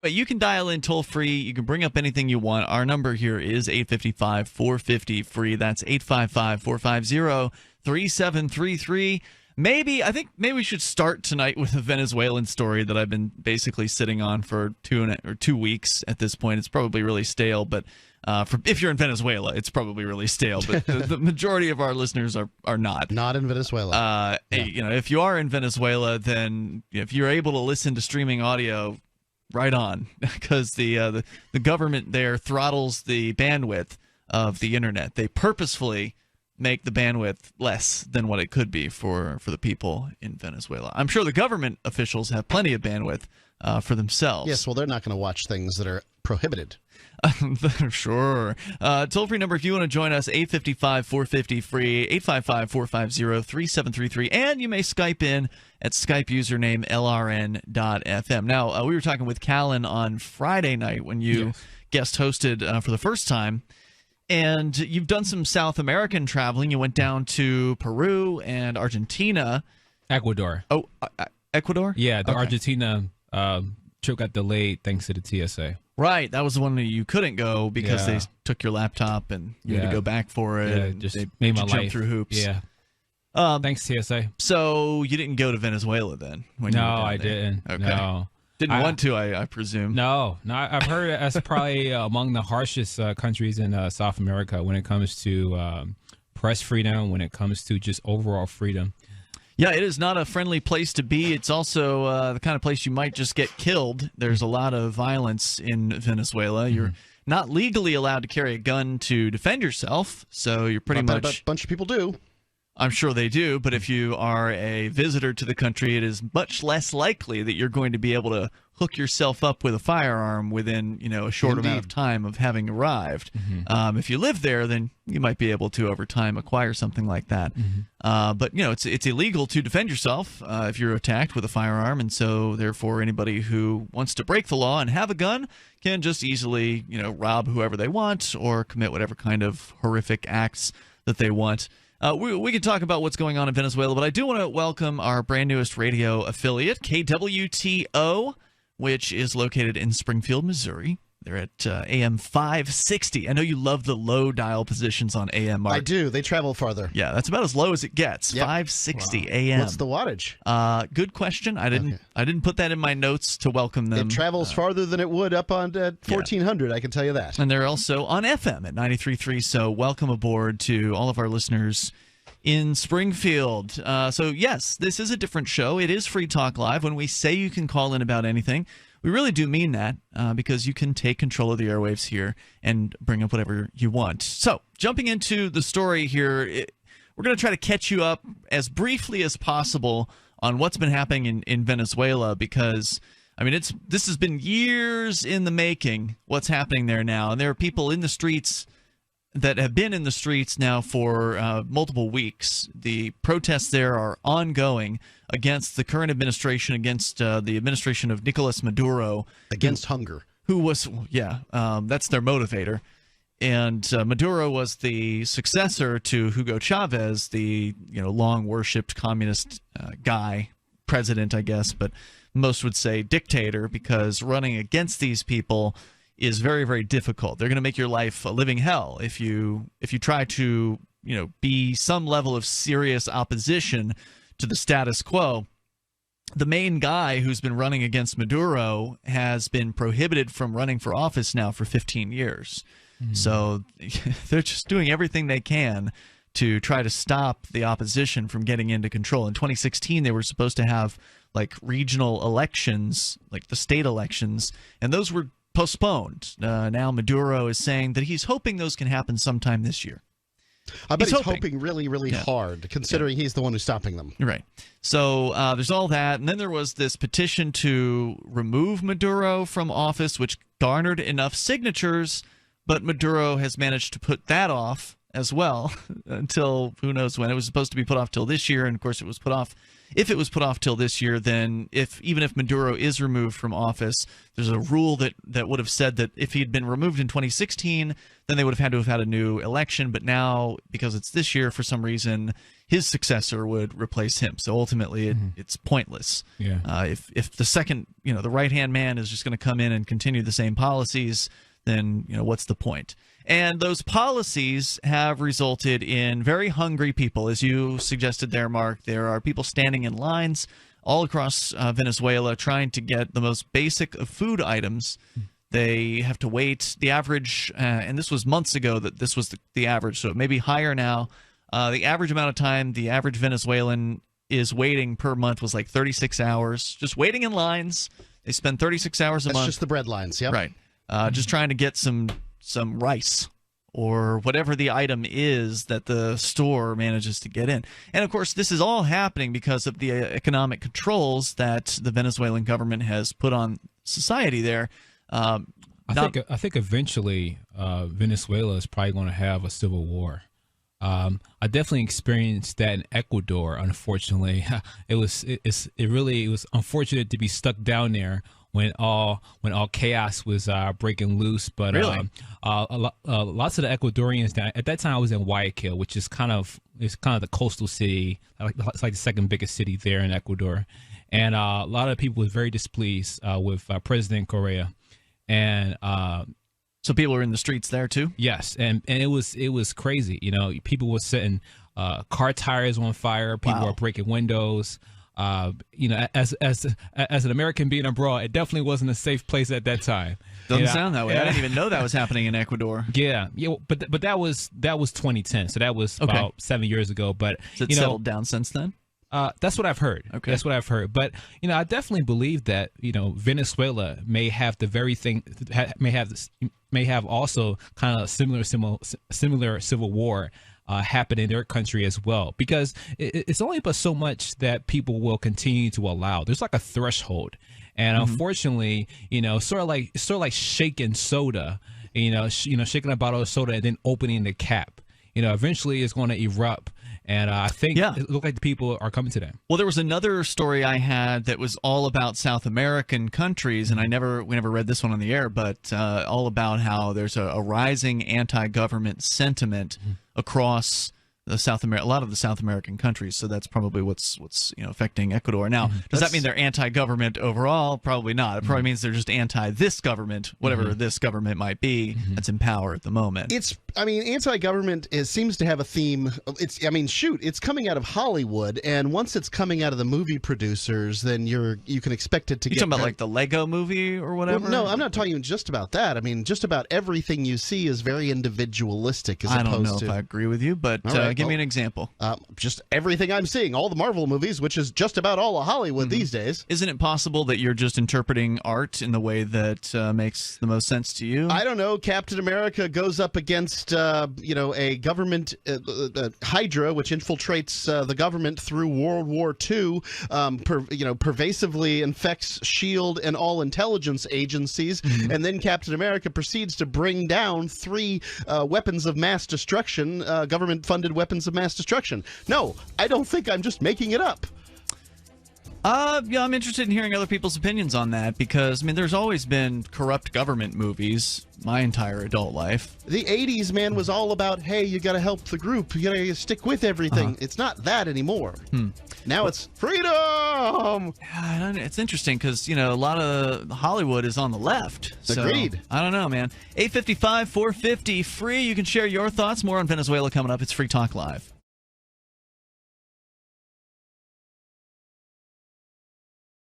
But you can dial in toll free. You can bring up anything you want. Our number here is 855-450-FREE. That's 855-450-3733. I think maybe we should start tonight with a Venezuelan story that I've been basically sitting on for 2 weeks at this point. It's probably really stale, but if you're in Venezuela, it's probably really stale. But the majority of our listeners are not. Not in Venezuela. If you are in Venezuela, then if you're able to listen to streaming audio, right on, because the government there throttles the bandwidth of the internet. They purposefully make the bandwidth less than what it could be for the people in Venezuela. I'm sure the government officials have plenty of bandwidth for themselves. Yes, well, they're not going to watch things that are prohibited. Sure. Toll-free number if you want to join us, 855-450-FREE, 855-450-3733, and you may Skype in at Skype username LRN.FM. Now, we were talking with Callan on Friday night when you guest hosted for the first time, and you've done some South American traveling. You went down to Peru and Argentina. Ecuador. Oh, Ecuador? Yeah, the Argentina trip got delayed thanks to the TSA. Right, that was the one that you couldn't go because they took your laptop and you had to go back for it. Yeah, and just they made my jump life through hoops. Yeah. Thanks, TSA. So you didn't go to Venezuela then? No, I didn't. Okay. No. Didn't want to, I presume. No. I've heard that's probably among the harshest countries in South America when it comes to press freedom, when it comes to just overall freedom. Yeah, it is not a friendly place to be. It's also the kind of place you might just get killed. There's a lot of violence in Venezuela. You're not legally allowed to carry a gun to defend yourself, so you're pretty much... But a bunch of people do. I'm sure they do, but if you are a visitor to the country, it is much less likely that you're going to be able to hook yourself up with a firearm within, a short amount of time of having arrived. If you live there, then you might be able to, over time, acquire something like that. But, it's illegal to defend yourself if you're attacked with a firearm, and so, therefore, anybody who wants to break the law and have a gun can just easily, rob whoever they want or commit whatever kind of horrific acts that they want. We can talk about what's going on in Venezuela, but I do want to welcome our brand newest radio affiliate, KWTO, which is located in Springfield, Missouri. They're at AM 560. I know you love the low dial positions on AM, Mark. I do. They travel farther. Yeah, that's about as low as it gets. Yep. 560 AM. What's the wattage? Good question. I didn't put that in my notes to welcome them. It travels farther than it would up on 1400, I can tell you that. And they're also on FM at 93.3, so welcome aboard to all of our listeners in Springfield. So, yes, this is a different show. It is Free Talk Live. When we say you can call in about anything, we really do mean that because you can take control of the airwaves here and bring up whatever you want. So, jumping into the story here, we're going to try to catch you up as briefly as possible on what's been happening in Venezuela because, this has been years in the making, what's happening there now. And there are people in the streets that have been in the streets now for multiple weeks. The protests there are ongoing against the current administration, against the administration of Nicolas Maduro. Against hunger. Who was, that's their motivator. And Maduro was the successor to Hugo Chavez, the long worshipped communist president, I guess, but most would say dictator, because running against these people is very, very difficult. They're going to make your life a living hell if you try to be some level of serious opposition to the status quo. The main guy who's been running against Maduro has been prohibited from running for office now for 15 years. So they're just doing everything they can to try to stop the opposition from getting into control. In 2016, they were supposed to have regional elections, like the state elections, and those were postponed. Now Maduro is saying that he's hoping those can happen sometime this year. I bet he's hoping really, really hard, considering he's the one who's stopping them. Right. So there's all that. And then there was this petition to remove Maduro from office, which garnered enough signatures, but Maduro has managed to put that off as well until who knows when. It was supposed to be put off till this year, and of course it was put off if it was put off till this year, then even if Maduro is removed from office, there's a rule that would have said that if he had been removed in 2016, then they would have had a new election. But now, because it's this year, for some reason, his successor would replace him. So ultimately, it's pointless. Yeah. If the second, the right-hand man is just going to come in and continue the same policies, then what's the point? And those policies have resulted in very hungry people, as you suggested there, Mark. There are people standing in lines all across Venezuela trying to get the most basic of food items. They have to wait. The average, and this was months ago that this was the average, so it may be higher now. The average amount of time the average Venezuelan is waiting per month was like 36 hours, just waiting in lines. They spend 36 hours a month. That's just the bread lines, yep. Right. Just trying to get some rice or whatever the item is that the store manages to get in. And, of course, this is all happening because of the economic controls that the Venezuelan government has put on society there. I think eventually Venezuela is probably going to have a civil war. I definitely experienced that in Ecuador. Unfortunately, it was unfortunate to be stuck down there when all chaos was breaking loose. But really? Lots of the Ecuadorians down at that time, I was in Guayaquil, which is kind of the coastal city. It's like the second biggest city there in Ecuador, and a lot of people were very displeased with President Correa, and. So people were in the streets there too? Yes, and it was crazy. People were setting car tires on fire. People were breaking windows. As an American being abroad, it definitely wasn't a safe place at that time. Doesn't sound that way. I didn't even know that was happening in Ecuador. Yeah, but that was 2010, so that was about 7 years ago. But has it settled down since then? That's what I've heard. Okay. That's what I've heard. But I definitely believe that Venezuela may have the very thing, may have also kind of similar civil war happen in their country as well, because it's only but so much that people will continue to allow. There's like a threshold, and unfortunately, sort of like shaking soda, shaking a bottle of soda and then opening the cap. Eventually it's going to erupt. And I think it looked like the people are coming to that. Well, there was another story I had that was all about South American countries, and we never read this one on the air, but all about how there's a rising anti-government sentiment across a lot of the South American countries. So that's probably what's affecting Ecuador. Now, does that mean they're anti-government overall? Probably not. It probably means they're just anti this government, whatever this government might be that's in power at the moment. Anti-government seems to have a theme. It's coming out of Hollywood, and once it's coming out of the movie producers, then you can expect it to get. You're talking about like the Lego movie or whatever? Well, no, I'm not talking just about that. I mean, just about everything you see is very individualistic. I don't know if I agree with you, but give me an example. Just everything I'm seeing, all the Marvel movies, which is just about all of Hollywood these days. Isn't it possible that you're just interpreting art in the way that makes the most sense to you? I don't know. Captain America goes up against a government Hydra, which infiltrates the government through World War II, pervasively infects S.H.I.E.L.D. and all intelligence agencies, and then Captain America proceeds to bring down 3 weapons of mass destruction, government-funded weapons of mass destruction. No, I don't think I'm just making it up. I'm interested in hearing other people's opinions on that, because, there's always been corrupt government movies my entire adult life. The 80s, man, was all about, hey, you got to help the group. You got to stick with everything. It's not that anymore. Now it's freedom! It's interesting because, a lot of Hollywood is on the left. So, agreed. I don't know, man. 855-450 free. You can share your thoughts. More on Venezuela coming up. It's Free Talk Live.